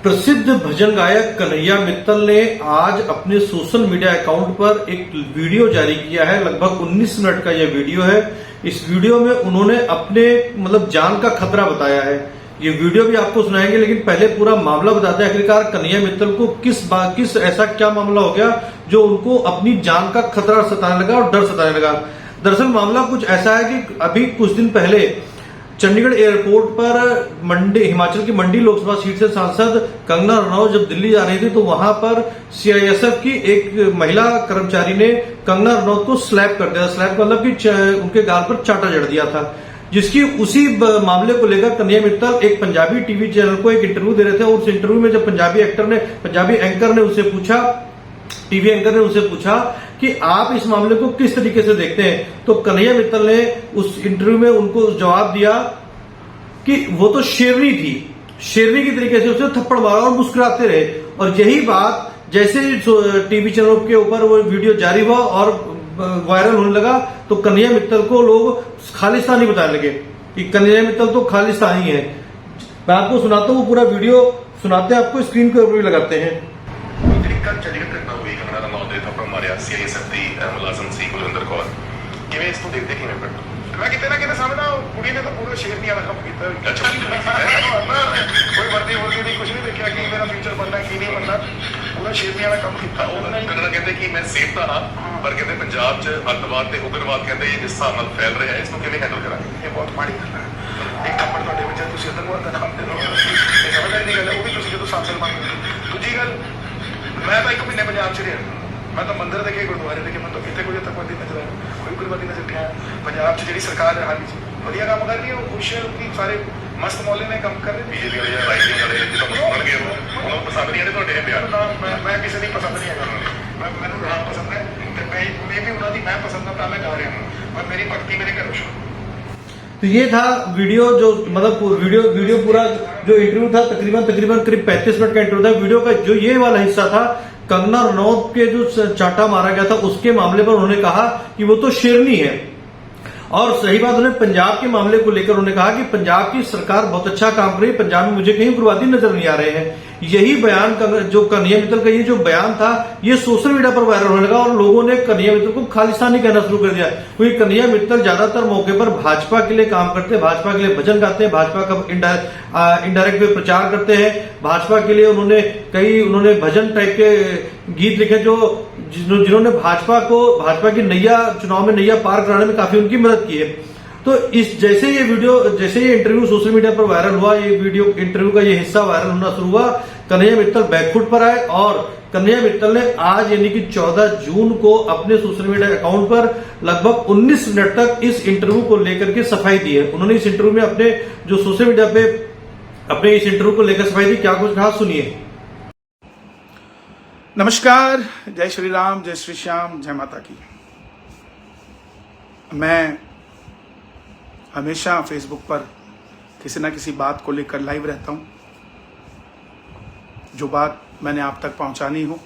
प्रसिद्ध भजन गायक कन्हैया मित्तल ने आज अपने सोशल मीडिया अकाउंट पर एक वीडियो जारी किया है। लगभग 19 मिनट का यह वीडियो है। इस वीडियो में उन्होंने अपने जान का खतरा बताया है। ये वीडियो भी आपको सुनाएंगे, लेकिन पहले पूरा मामला बताते हैं। आखिरकार कन्हैया मित्तल को किस ऐसा क्या मामला हो गया जो उनको अपनी जान का खतरा सताने लगा और डर सताने लगा। दरअसल मामला कुछ ऐसा है कि अभी कुछ दिन पहले चंडीगढ़ एयरपोर्ट पर हिमाचल की मंडी लोकसभा सीट से सांसद कंगना रनौत जब दिल्ली जा रही थी, तो वहां पर सीआईएसएफ की एक महिला कर्मचारी ने कंगना रनौत को स्लैप कर दिया। स्लैप मतलब कि उनके गाल पर चांटा जड़ दिया था, जिसकी उसी मामले को लेकर कन्हैया मित्तल एक पंजाबी टीवी चैनल को एक इंटरव्यू दे रहे थे। और उस इंटरव्यू में जब पंजाबी एंकर ने उनसे पूछा, टीवी एंकर ने उनसे पूछा कि आप इस मामले को किस तरीके से देखते हैं, तो कन्हैया मित्तल ने उस इंटरव्यू में उनको जवाब दिया कि वो तो शेरनी थी, शेरनी की तरीके से उसे थप्पड़ मारा और मुस्कुराते रहे। और यही बात जैसे टीवी चैनल के ऊपर वो वीडियो जारी हुआ और वायरल होने लगा, तो कन्हैया मित्तल को लोग खालिस्तानी बताने लगे कि कन्हैया मित्तल तो खालिस्तानी है। मैं आपको सुनाता हूँ, वो पूरा वीडियो सुनाते हैं आपको, स्क्रीन के ऊपर भी लगाते हैं। ਕੱਲ ਚੰਡੀਗੜ੍ਹ ਘਟਨਾ ਹੋਈ ਕੰਗਨਾ ਰਣੌਤ ਦੇ ਥੱਪੜ ਮਾਰਿਆ ਸੀਆਈਐਸਐਫ ਦੀ ਮੁਲਾਜ਼ਮ ਸੀ ਕੁਲਵਿੰਦਰ ਕੌਰ, ਕਿਵੇਂ ਇਸ ਨੂੰ ਦੇਖਦੇ ਕਿਵੇਂ ਪਿੰਡ ਮੈਂ ਕਿਤੇ ਨਾ ਕਿਤੇ ਸਮਝਦਾ ਕੁੜੀ ਨੇ ਤਾਂ ਪੂਰਾ ਸ਼ੇਰਨੀ ਵਾਲਾ ਕੰਮ ਕੀਤਾ। ਅੱਛਾ ਕੋਈ ਵਰਦੀ ਨਹੀਂ, ਕੁਝ ਨਹੀਂ ਦੇਖਿਆ ਕਿ ਮੇਰਾ ਫਿਊਚਰ ਬਣਨਾ ਕੀ ਨਹੀਂ ਬਣਨਾ, ਪੂਰਾ ਸ਼ੇਰਨੀ ਵਾਲਾ ਕੰਮ ਕੀਤਾ। ਉਹ ਕੰਗਨਾ ਕਹਿੰਦੇ ਕਿ ਮੈਂ ਸੇਫ ਤਾਂ ਹਾਂ, ਪਰ ਕਹਿੰਦੇ ਪੰਜਾਬ 'ਚ ਅੱਤਵਾਦ ਤੇ ਉਗਰਵਾਦ ਕਹਿੰਦੇ ਜਿਸ ਹਿਸਾਬ ਨਾਲ ਫੈਲ ਰਿਹਾ ਇਸ ਨੂੰ ਕਿਵੇਂ ਹੈਂਡਲ ਕਰਾਂਗੇ। ਇਹ ਬਹੁਤ ਮਾੜੀ ਗੱਲ ਹੈ। ਇੱਕ ਨੰਬਰ ਤੁਹਾਡੇ ਵਿੱਚ ਤੁਸੀਂ ਅੱਤਵਾਦ ਦਾ ਨਾਮ ਦੇ ਦਿਓ, ਇਹ ਸਮਝਣ ਦੀ ਗੱਲ ਹੈ। ਉਹ ਵੀ ਤੁਸੀਂ ਜਦੋਂ ਸਾਂਸਦ ਬਣ ਗਏ। ਦੂਜੀ ਗੱਲ, मैं तो 1 महीने पंजाब च रहा, मैं तो मंदिर देखे, गुरुद्वारे देखे, मैं तो कितने कोई तकवादी नजर आया, कोई उग्रवादी नजर नहीं आया। पंजाब च जी सरकार है हाल ही वधिया काम कर रही है, खुश है कि सारे मस्त मौले ने काम कर रहे। बीजेपी वाले राइटिंग वाले जो सुन गए उन्होंने पसंद नहीं है ਤੁਹਾਡੇ ਬਿਆਨ। मैं किसी की पसंद नहीं है, मैंने राम पसंद है, मैं भी उन्होंने मैं पसंद था, मैं गा रहा हूँ, और मेरी भक्ति मेरे घर शुरू। तो ये था वीडियो, जो वीडियो पूरा जो इंटरव्यू था तकरीबन करीब 35 मिनट का इंटरव्यू था। वीडियो का जो ये वाला हिस्सा था, कंगना रनौत के जो चांटा मारा गया था उसके मामले पर उन्होंने कहा कि वो तो शेरनी है। और सही बात, उन्होंने पंजाब के मामले को लेकर उन्होंने कहा कि पंजाब की सरकार बहुत अच्छा काम कर रही है, पंजाब में मुझे कहीं उग्रवादी नजर नहीं आ रहे हैं। यही बयान जो कन्हैया मित्तल का ये जो बयान था, ये सोशल मीडिया पर वायरल होने लगा और लोगों ने कन्हैया मित्तल को खालिस्तानी कहना शुरू कर दिया। क्योंकि कन्हैया मित्तल ज्यादातर मौके पर भाजपा के लिए काम करते हैं, भाजपा के लिए भजन गाते हैं, भाजपा का इनडायरेक्ट वे प्रचार करते हैं। भाजपा के लिए उन्होंने भजन टाइप के गीत लिखे जिन्होंने भाजपा की चुनाव में नैया पार कराने में काफी उनकी मदद की है। तो जैसे ये इंटरव्यू सोशल मीडिया पर वायरल हुआ, ये वीडियो इंटरव्यू का ये हिस्सा वायरल होना शुरू हुआ, कन्हैया मित्तल बैकफुट पर आए और कन्हैया मित्तल ने आज यानी कि 14 जून को अपने सोशल मीडिया अकाउंट पर लगभग 19 मिनट तक इस इंटरव्यू को लेकर के सफाई दी है। उन्होंने इस इंटरव्यू में अपने जो सोशल मीडिया पे अपने इस इंटरव्यू को लेकर सफाई दी, क्या कुछ कहा सुनिए। नमस्कार, जय श्री राम, जय श्री श्याम, जय माता की। मैं हमेशा फेसबुक पर किसी ना किसी बात को लेकर लाइव रहता हूं, जो बात मैंने आप तक पहुंचानी हो।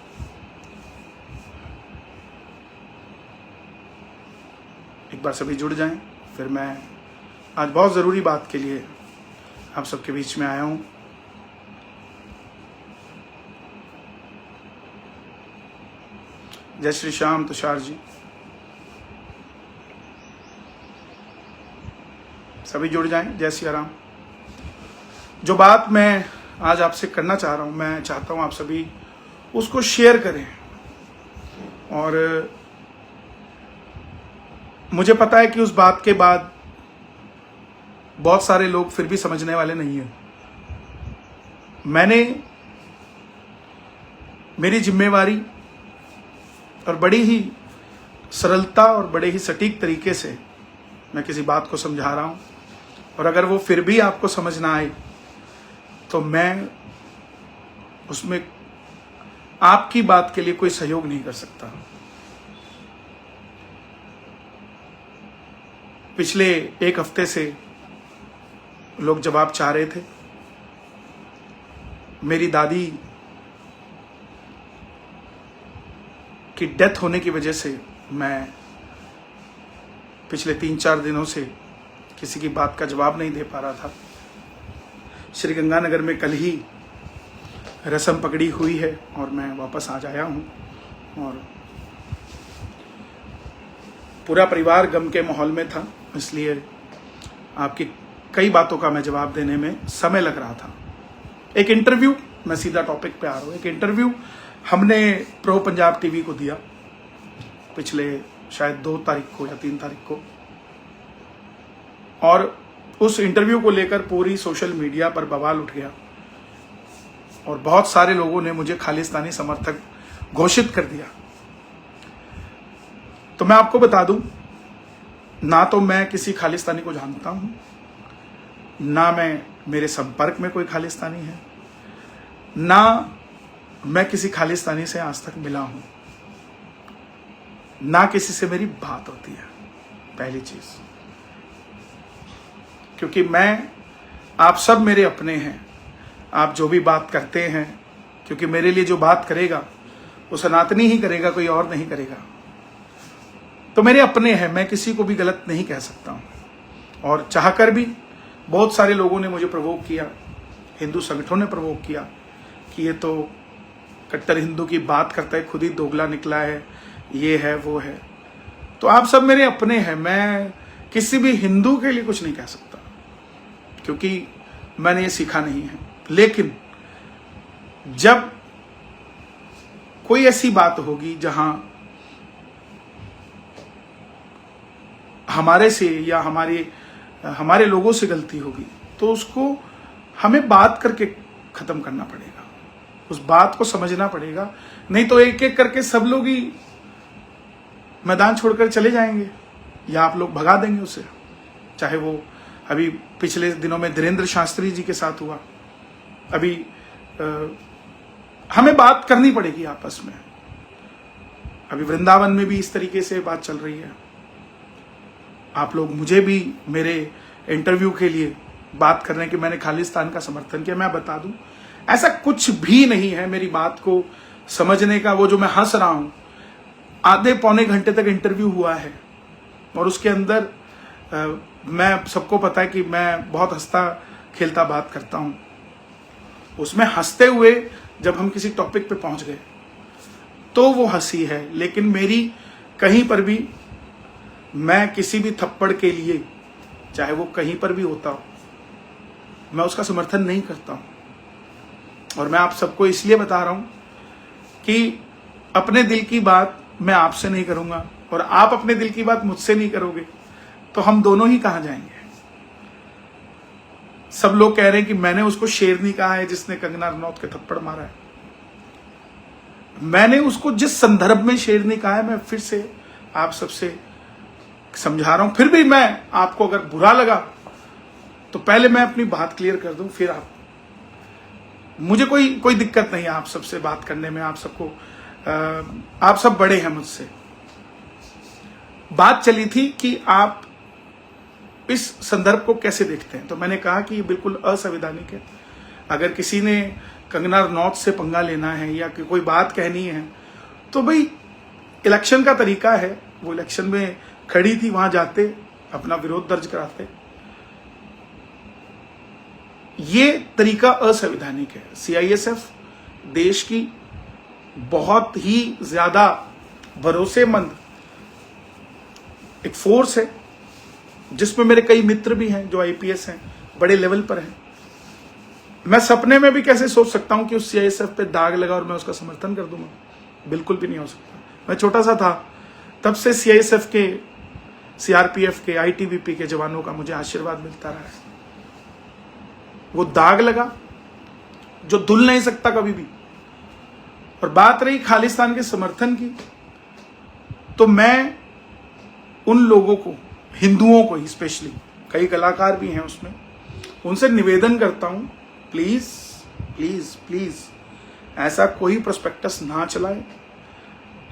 एक बार सभी जुड़ जाएं। फिर मैं आज बहुत ज़रूरी बात के लिए आप सबके बीच में आया हूं। जय श्री श्याम तुषार जी, सभी जुड़ जाएं। जय सिया राम। जो बात मैं आज आपसे करना चाह रहा हूं, मैं चाहता हूं आप सभी उसको शेयर करें। और मुझे पता है कि उस बात के बाद बहुत सारे लोग फिर भी समझने वाले नहीं हैं। मैंने मेरी जिम्मेवारी और बड़ी ही सरलता और बड़े ही सटीक तरीके से मैं किसी बात को समझा रहा हूं, और अगर वो फिर भी आपको समझ ना आए तो मैं उसमें आपकी बात के लिए कोई सहयोग नहीं कर सकता। पिछले 1 हफ्ते से लोग जवाब चाह रहे थे। मेरी दादी की डेथ होने की वजह से मैं पिछले 3-4 दिनों से किसी की बात का जवाब नहीं दे पा रहा था। श्री गंगानगर में कल ही रस्म पकड़ी हुई है और मैं वापस आ जाया हूँ, और पूरा परिवार गम के माहौल में था, इसलिए आपकी कई बातों का मैं जवाब देने में समय लग रहा था। एक इंटरव्यू, मैं सीधा टॉपिक पे आ रहा हूँ, एक इंटरव्यू हमने प्रो पंजाब टीवी को दिया पिछले शायद 2 तारीख को या 3 तारीख को, और उस इंटरव्यू को लेकर पूरी सोशल मीडिया पर बवाल उठ गया और बहुत सारे लोगों ने मुझे खालिस्तानी समर्थक घोषित कर दिया। तो मैं आपको बता दूं, ना तो मैं किसी खालिस्तानी को जानता हूं, ना मेरे संपर्क में कोई खालिस्तानी है, ना मैं किसी खालिस्तानी से आज तक मिला हूं, ना किसी से मेरी बात होती है। पहली चीज, क्योंकि आप सब मेरे अपने हैं, आप जो भी बात करते हैं, क्योंकि मेरे लिए जो बात करेगा वो सनातनी ही करेगा, कोई और नहीं करेगा। तो मेरे अपने हैं, मैं किसी को भी गलत नहीं कह सकता हूं। और चाहकर भी बहुत सारे लोगों ने मुझे प्रवोक किया, हिंदू संगठनों ने प्रवोक किया कि ये तो कट्टर हिंदू की बात करता है, खुद ही दोगला निकला है, ये है वो है। तो आप सब मेरे अपने हैं, मैं किसी भी हिंदू के लिए कुछ नहीं कह सकता, क्योंकि मैंने ये सीखा नहीं है। लेकिन जब कोई ऐसी बात होगी जहां हमारे से या हमारे लोगों से गलती होगी, तो उसको हमें बात करके खत्म करना पड़ेगा, उस बात को समझना पड़ेगा। नहीं तो एक एक करके सब लोग ही मैदान छोड़कर चले जाएंगे या आप लोग भगा देंगे उसे। चाहे वो अभी पिछले दिनों में धीरेन्द्र शास्त्री जी के साथ हुआ, अभी हमें बात करनी पड़ेगी आपस में। अभी वृंदावन में भी इस तरीके से बात चल रही है। आप लोग मुझे भी मेरे इंटरव्यू के लिए बात कर रहे हैं कि मैंने खालिस्तान का समर्थन किया। मैं बता दूं, ऐसा कुछ भी नहीं है। मेरी बात को समझने का, वो जो मैं हंस रहा हूं, आधे पौने घंटे तक इंटरव्यू हुआ है और उसके अंदर मैं सबको पता है कि मैं बहुत हंसता खेलता बात करता हूं। उसमें हंसते हुए जब हम किसी टॉपिक पे पहुंच गए तो वो हंसी है, लेकिन मेरी कहीं पर भी, मैं किसी भी थप्पड़ के लिए, चाहे वो कहीं पर भी होता हो, मैं उसका समर्थन नहीं करता हूं। और मैं आप सबको इसलिए बता रहा हूं कि अपने दिल की बात मैं आपसे नहीं करूंगा और आप अपने दिल की बात मुझसे नहीं करोगे, तो हम दोनों ही कहां जाएंगे। सब लोग कह रहे हैं कि मैंने उसको शेरनी कहा है जिसने कंगना रनौत के थप्पड़ मारा है। मैंने उसको जिस संदर्भ में शेरनी कहा है, मैं फिर से आप सबसे समझा रहा हूं। फिर भी मैं आपको अगर बुरा लगा तो पहले मैं अपनी बात क्लियर कर दूं, फिर मुझे कोई दिक्कत नहीं है आप सबसे बात करने में। आप सबको, आप सब बड़े हैं मुझसे। बात चली थी कि आप इस संदर्भ को कैसे देखते हैं, तो मैंने कहा कि ये बिल्कुल असंवैधानिक है। अगर किसी ने कंगना रनौत से पंगा लेना है या कोई बात कहनी है, तो भाई इलेक्शन का तरीका है, वो इलेक्शन में खड़ी थी, वहां जाते अपना विरोध दर्ज कराते। ये तरीका असंवैधानिक है। सीआईएसएफ देश की बहुत ही ज्यादा भरोसेमंद एक फोर्स है, जिसमें मेरे कई मित्र भी हैं जो आईपीएस हैं, बड़े लेवल पर हैं। मैं सपने में भी कैसे सोच सकता हूं कि उस सीआईएसएफ पे दाग लगा और मैं उसका समर्थन कर दूंगा? बिल्कुल भी नहीं हो सकता। मैं छोटा सा था तब से सीआईएसएफ के, सीआरपीएफ के, आईटीबीपी के जवानों का मुझे आशीर्वाद मिलता रहा है। वो दाग लगा जो धुल नहीं सकता कभी भी। और बात रही खालिस्तान के समर्थन की, तो मैं उन लोगों को, हिंदुओं को ही स्पेशली, कई कलाकार भी हैं उसमें, उनसे निवेदन करता हूं, प्लीज प्लीज प्लीज ऐसा कोई प्रोस्पेक्टस ना चलाए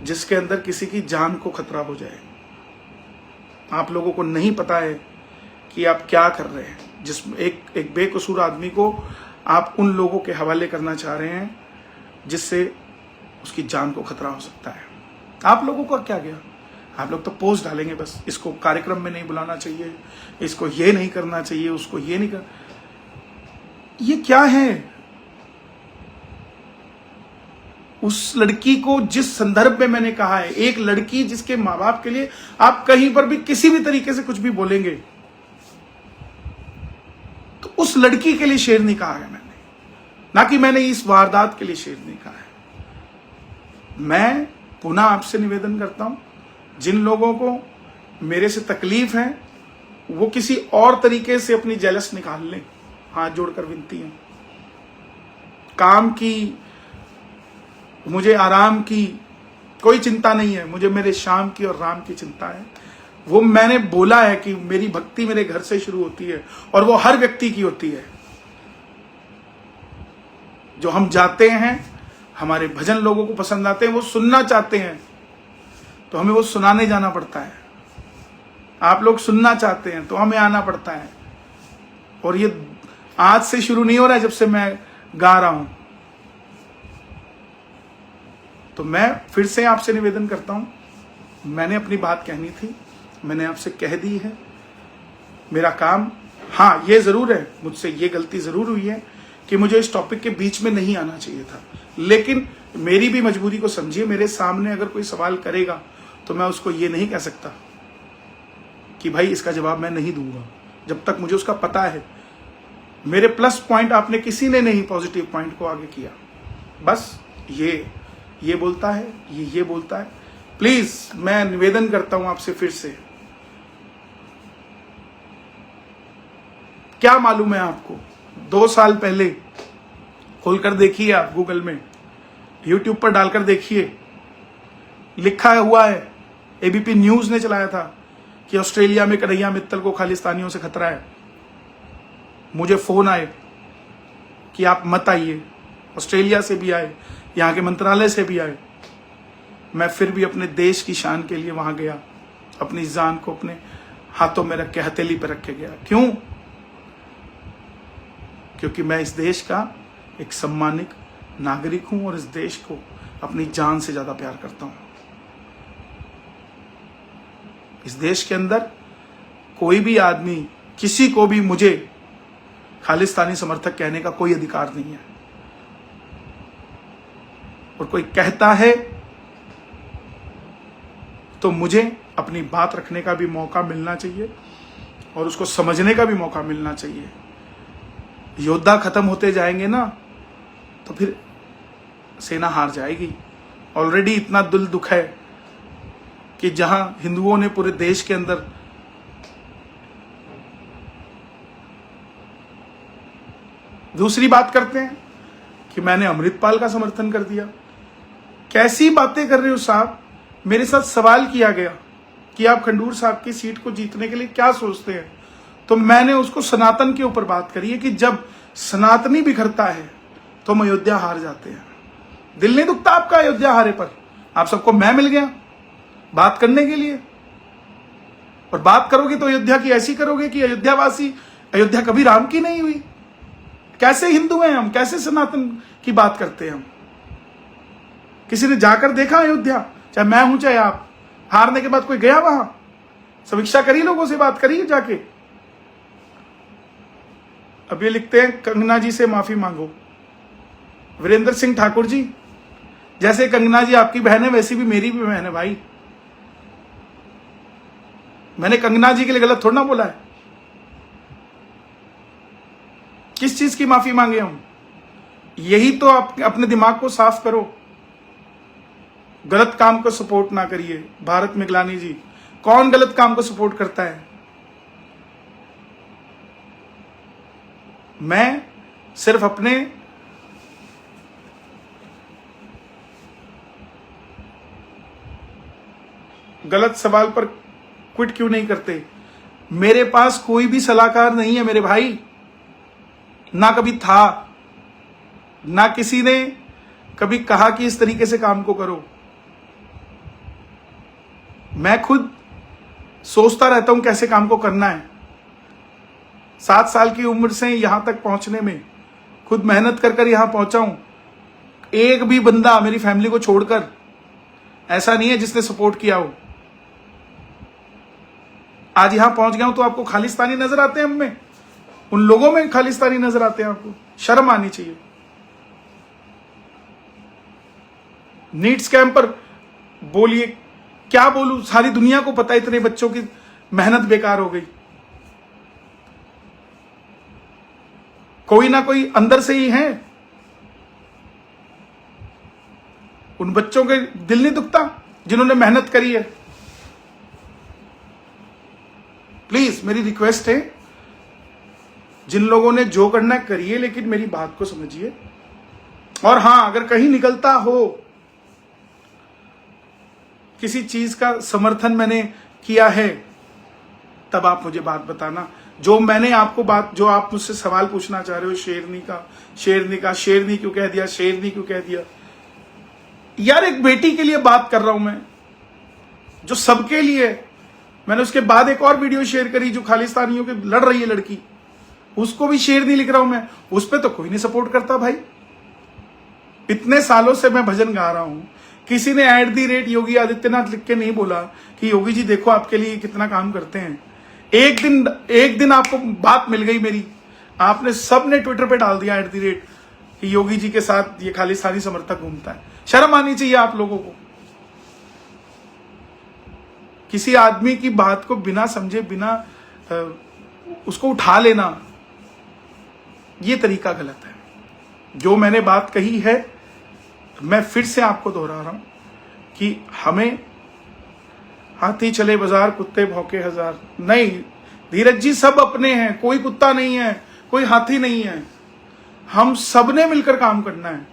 जिसके अंदर किसी की जान को खतरा हो जाए। आप लोगों को नहीं पता है कि आप क्या कर रहे हैं, जिसमें एक बेकसूर आदमी को आप उन लोगों के हवाले करना चाह रहे हैं जिससे उसकी जान को खतरा हो सकता है। आप लोगों का क्या गया? आप लोग तो पोस्ट डालेंगे बस, इसको कार्यक्रम में नहीं बुलाना चाहिए, इसको ये नहीं करना चाहिए, उसको ये नहीं कर। ये क्या है? उस लड़की को जिस संदर्भ में मैंने कहा है, एक लड़की जिसके माँ बाप के लिए आप कहीं पर भी किसी भी तरीके से कुछ भी बोलेंगे, तो उस लड़की के लिए शेर नहीं कहा है मैंने, ना कि मैंने इस वारदात के लिए शेर नहीं कहा है। मैं पुनः आपसे निवेदन करता हूं, जिन लोगों को मेरे से तकलीफ है वो किसी और तरीके से अपनी जेलस निकाल लें, हाथ जोड़कर विनती है। काम की, मुझे आराम की कोई चिंता नहीं है, मुझे मेरे श्याम की और राम की चिंता है। वो मैंने बोला है कि मेरी भक्ति मेरे घर से शुरू होती है और वो हर व्यक्ति की होती है। जो हम जाते हैं, हमारे भजन लोगों को पसंद आते हैं, वो सुनना चाहते हैं तो हमें वो सुनाने जाना पड़ता है। आप लोग सुनना चाहते हैं तो हमें आना पड़ता है। और ये आज से शुरू नहीं हो रहा है, जब से मैं गा रहा हूं। तो मैं फिर से आपसे निवेदन करता हूं, मैंने अपनी बात कहनी थी, मैंने आपसे कह दी है। मेरा काम, हाँ ये जरूर है, मुझसे ये गलती जरूर हुई है कि मुझे इस टॉपिक के बीच में नहीं आना चाहिए था, लेकिन मेरी भी मजबूरी को समझिए। मेरे सामने अगर कोई सवाल करेगा तो मैं उसको ये नहीं कह सकता कि भाई इसका जवाब मैं नहीं दूंगा, जब तक मुझे उसका पता है। मेरे प्लस पॉइंट आपने किसी ने नहीं पॉजिटिव पॉइंट को आगे किया, बस ये बोलता है, ये बोलता है। प्लीज मैं निवेदन करता हूं आपसे फिर से, क्या मालूम है आपको, 2 साल पहले खोलकर देखिए, आप गूगल में, यूट्यूब पर डालकर देखिए, लिखा हुआ है, एबीपी न्यूज ने चलाया था कि ऑस्ट्रेलिया में कन्हैया मित्तल को खालिस्तानियों से खतरा है। मुझे फोन आए कि आप मत आइए, ऑस्ट्रेलिया से भी आए, यहाँ के मंत्रालय से भी आए। मैं फिर भी अपने देश की शान के लिए वहां गया, अपनी जान को अपने हाथों में रख के, हथेली पर रख के गया। क्यों? क्योंकि मैं इस देश का एक सम्मानित नागरिक हूं और इस देश को अपनी जान से ज्यादा प्यार करता हूं। इस देश के अंदर कोई भी आदमी, किसी को भी मुझे खालिस्तानी समर्थक कहने का कोई अधिकार नहीं है, और कोई कहता है तो मुझे अपनी बात रखने का भी मौका मिलना चाहिए और उसको समझने का भी मौका मिलना चाहिए। योद्धा खत्म होते जाएंगे ना तो फिर सेना हार जाएगी। ऑलरेडी इतना दिल दुख है कि जहां हिंदुओं ने पूरे देश के अंदर दूसरी बात करते हैं कि मैंने अमृतपाल का समर्थन कर दिया। कैसी बातें कर रहे हो साहब? मेरे साथ सवाल किया गया कि आप खंडूर साहब की सीट को जीतने के लिए क्या सोचते हैं, तो मैंने उसको सनातन के ऊपर बात करी है कि जब सनातनी बिखरता है तो हम अयोध्या हार जाते हैं। दिल नहीं दुखता आपका अयोध्या हारे पर? आप सबको मैं मिल गया बात करने के लिए, और बात करोगे तो अयोध्या की ऐसी करोगे कि अयोध्यावासी, अयोध्या कभी राम की नहीं हुई। कैसे हिंदू हैं हम, कैसे सनातन की बात करते हैं हम? किसी ने जाकर देखा अयोध्या? चाहे मैं हूं चाहे आप, हारने के बाद कोई गया वहां? समीक्षा करी, लोगों से बात करी जाके। अब ये लिखते हैं कंगना जी से माफी मांगो। वीरेंद्र सिंह ठाकुर जी, जैसे कंगना जी आपकी बहन है वैसी भी मेरी भी बहन है भाई। मैंने कंगना जी के लिए गलत थोड़ा ना बोला है। किस चीज की माफी मांगे हम? यही तो आप अपने दिमाग को साफ करो, गलत काम को सपोर्ट ना करिए। भारत मिगलानी जी, कौन गलत काम को सपोर्ट करता है? मैं सिर्फ अपने गलत सवाल पर क्विट क्यों नहीं करते? मेरे पास कोई भी सलाहकार नहीं है मेरे भाई, ना कभी था, ना किसी ने कभी कहा कि इस तरीके से काम को करो। मैं खुद सोचता रहता हूं कैसे काम को करना है। 7 साल की उम्र से यहां तक पहुंचने में खुद मेहनत कर यहां पहुंचा हूं। एक भी बंदा मेरी फैमिली को छोड़कर ऐसा नहीं है जिसने सपोर्ट किया हो। आज यहां पहुंच गया हूं तो आपको खालिस्तानी नजर आते हैं हम में? उन लोगों में खालिस्तानी नजर आते हैं आपको? शर्म आनी चाहिए। नीट स्कैम पर बोलिए, क्या बोलूं, सारी दुनिया को पता है इतने बच्चों की मेहनत बेकार हो गई। कोई ना कोई अंदर से ही है, उन बच्चों के दिल नहीं दुखता जिन्होंने मेहनत करी है। प्लीज मेरी रिक्वेस्ट है, जिन लोगों ने जो करना करिए, लेकिन मेरी बात को समझिए। और हां, अगर कहीं निकलता हो किसी चीज का समर्थन मैंने किया है, तब आप मुझे बात बताना। जो मैंने आपको बात, जो आप मुझसे सवाल पूछना चाह रहे हो, शेरनी क्यों कह दिया, शेरनी क्यों कह दिया, यार एक बेटी के लिए बात कर रहा हूं मैं, जो सबके लिए। मैंने उसके बाद एक और वीडियो शेयर करी जो खालिस्तानियों के लड़ रही है लड़की, उसको भी शेरनी लिख रहा हूं मैं, उस पर तो कोई नहीं सपोर्ट करता भाई। इतने सालों से मैं भजन गा रहा हूं, किसी ने @ योगी आदित्यनाथ लिख के नहीं बोला कि योगी जी देखो आपके लिए कितना काम करते हैं। एक दिन आपको बात मिल गई मेरी, आपने सबने ट्विटर पे डाल दिया @ कि योगी जी के साथ ये खालिस्तानी समर्थक घूमता है। शर्म आनी चाहिए आप लोगों को। किसी आदमी की बात को बिना समझे, बिना उसको उठा लेना, ये तरीका गलत है। जो मैंने बात कही है, मैं फिर से आपको दोहरा रहा हूं कि हमें हाथी चले बाजार कुत्ते भौंके हजार नहीं, धीरज जी सब अपने हैं, कोई कुत्ता नहीं है, कोई हाथी नहीं है। हम सबने मिलकर काम करना है,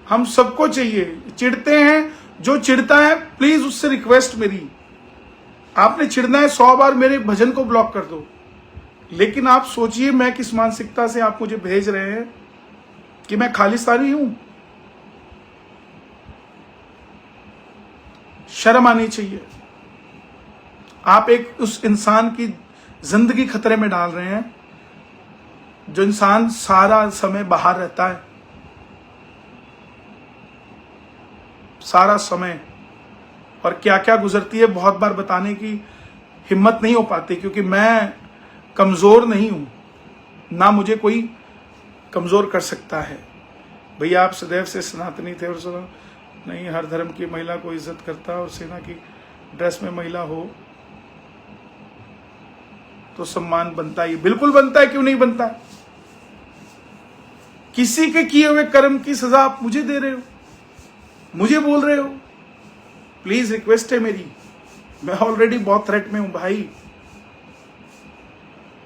हम सबको चाहिए। चिढ़ते हैं, जो चिढ़ता है प्लीज उससे रिक्वेस्ट मेरी, आपने चिढ़ना है 100 बार मेरे भजन को ब्लॉक कर दो, लेकिन आप सोचिए मैं किस मानसिकता से आप मुझे भेज रहे हैं कि मैं खालिस्तानी हूं। शर्म आनी चाहिए। आप एक उस इंसान की जिंदगी खतरे में डाल रहे हैं, जो इंसान सारा समय बाहर रहता है, सारा समय, और क्या क्या गुजरती है बहुत बार बताने की हिम्मत नहीं हो पाती, क्योंकि मैं कमजोर नहीं हूं, ना मुझे कोई कमजोर कर सकता है। भैया आप सदैव से सनातनी थे और सुनो नहीं, हर धर्म की महिला को इज्जत करता, और सेना की ड्रेस में महिला हो तो सम्मान बनता है। बिल्कुल बनता है, क्यों नहीं बनता है। किसी के किए हुए कर्म की सजा आप मुझे दे रहे हो, मुझे बोल रहे हो। प्लीज रिक्वेस्ट है मेरी, मैं ऑलरेडी बहुत थ्रेट में हूं भाई।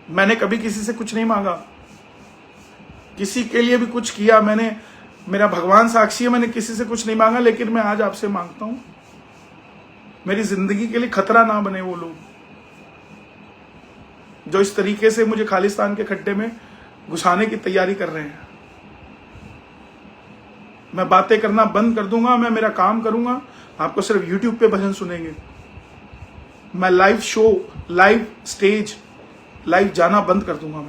मैंने कभी किसी से कुछ नहीं मांगा, किसी के लिए भी कुछ किया मैंने, मेरा भगवान साक्षी है, मैंने किसी से कुछ नहीं मांगा, लेकिन मैं आज आपसे मांगता हूं, मेरी जिंदगी के लिए खतरा ना बने वो लोग जो इस तरीके से मुझे खालिस्तान के खड्डे में घुसाने की तैयारी कर रहे हैं। मैं बातें करना बंद कर दूंगा, मैं मेरा काम करूंगा, आपको सिर्फ YouTube पे भजन सुनेंगे। मैं live show, live stage, live जाना बंद कर दूंगा।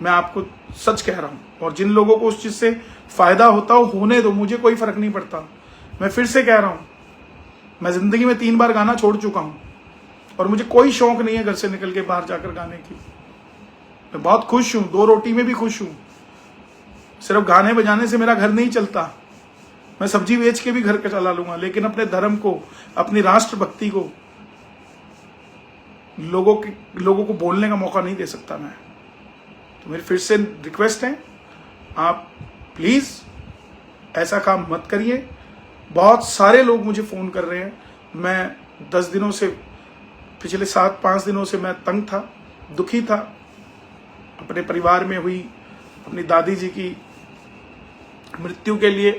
मैं आपको सच कह रहा हूं, और जिन लोगों को उस चीज से फायदा होता हो होने दो, मुझे कोई फर्क नहीं पड़ता। मैं फिर से कह रहा हूं, मैं जिंदगी में 3 बार गाना छोड़ चुका हूं, और मुझे कोई शौक नहीं है घर से निकल के बाहर जाकर गाने की। मैं बहुत खुश हूं, 2 रोटी में भी खुश हूं। सिर्फ गाने बजाने से मेरा घर नहीं चलता, मैं सब्जी बेच के भी घर का चला लूंगा, लेकिन अपने धर्म को, अपनी राष्ट्रभक्ति को लोगों को बोलने का मौका नहीं दे सकता मैं। तो मेरी फिर से रिक्वेस्ट है, आप प्लीज ऐसा काम मत करिए। बहुत सारे लोग मुझे फोन कर रहे हैं, मैं 10 दिनों से, पिछले 7-5 दिनों से मैं तंग था, दुखी था। अपने परिवार में हुई अपनी दादी जी की मृत्यु के लिए,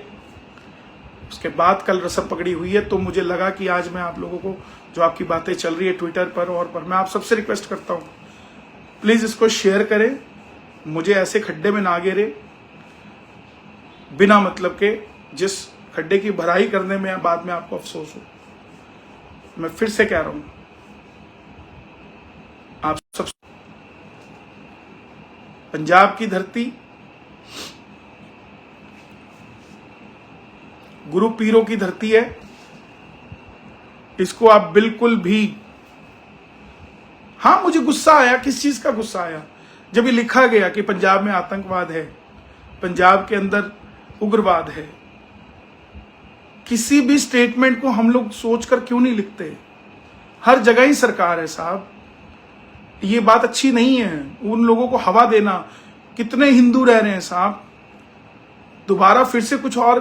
उसके बाद कल रसम पकड़ी हुई है, तो मुझे लगा कि आज मैं आप लोगों को, जो आपकी बातें चल रही है ट्विटर पर और पर, मैं आप सबसे रिक्वेस्ट करता हूं प्लीज इसको शेयर करें, मुझे ऐसे खड्डे में ना गिरे बिना मतलब के, जिस खड्डे की भराई करने में बाद में आपको अफसोस हो। मैं फिर से कह रहा हूं, आप सब, पंजाब की धरती गुरु पीरों की धरती है, इसको आप बिल्कुल भी, हां मुझे गुस्सा आया, किस चीज का गुस्सा आया, जब ये लिखा गया कि पंजाब में आतंकवाद है, पंजाब के अंदर उग्रवाद है। किसी भी स्टेटमेंट को हम लोग सोचकर क्यों नहीं लिखते? हर जगह ही सरकार है साहब, ये बात अच्छी नहीं है उन लोगों को हवा देना। कितने हिंदू रह रहे हैं साहब, दोबारा फिर से कुछ और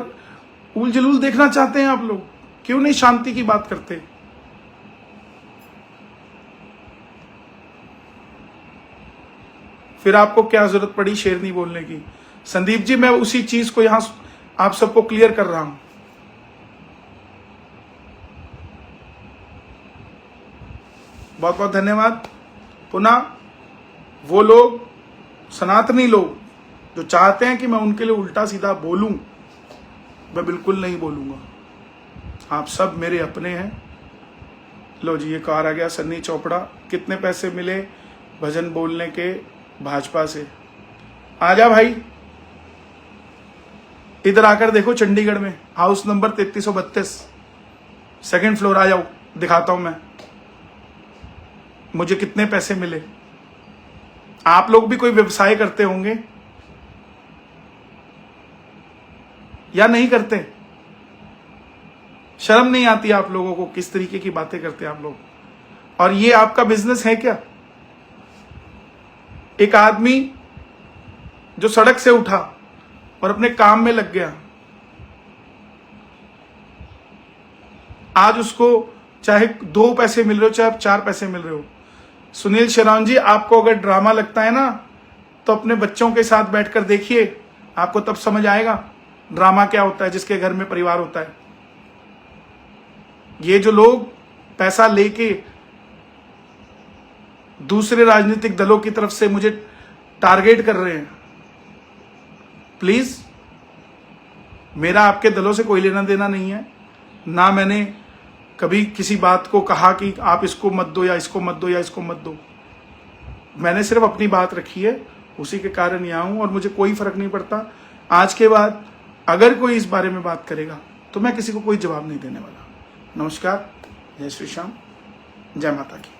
उल जलूल देखना चाहते हैं आप लोग? क्यों नहीं शांति की बात करते? फिर आपको क्या जरूरत पड़ी शेरनी बोलने की? संदीप जी, मैं उसी चीज को यहां आप सबको क्लियर कर रहा हूं। बहुत बहुत धन्यवाद। पुनः वो लोग, सनातनी लोग जो चाहते हैं कि मैं उनके लिए उल्टा सीधा बोलूं, मैं बिल्कुल नहीं बोलूंगा। आप सब मेरे अपने हैं। लो जी, ये कार आ गया सन्नी चोपड़ा। कितने पैसे मिले भजन बोलने के भाजपा से? आजा भाई, इधर आकर देखो, चंडीगढ़ में हाउस नंबर 3332 सेकंड फ्लोर। आ जाओ, दिखाता हूं मैं मुझे कितने पैसे मिले। आप लोग भी कोई व्यवसाय करते होंगे या नहीं करते? शर्म नहीं आती आप लोगों को? किस तरीके की बातें करते हैं आप लोग? और ये आपका बिजनेस है क्या? एक आदमी जो सड़क से उठा और अपने काम में लग गया, आज उसको चाहे 2 पैसे मिल रहे हो चाहे 4 पैसे मिल रहे हो। सुनील शेरावन जी, आपको अगर ड्रामा लगता है ना तो अपने बच्चों के साथ बैठकर देखिए, आपको तब समझ आएगा ड्रामा क्या होता है, जिसके घर में परिवार होता है। ये जो लोग पैसा लेके दूसरे राजनीतिक दलों की तरफ से मुझे टारगेट कर रहे हैं, प्लीज, मेरा आपके दलों से कोई लेना देना नहीं है। ना मैंने कभी किसी बात को कहा कि आप इसको मत दो या इसको मत दो या इसको मत दो। मैंने सिर्फ अपनी बात रखी है, उसी के कारण यहाँ हूं और मुझे कोई फर्क नहीं पड़ता। आज के बाद अगर कोई इस बारे में बात करेगा तो मैं किसी को कोई जवाब नहीं देने वाला। नमस्कार, जय श्री श्याम, जय माता की।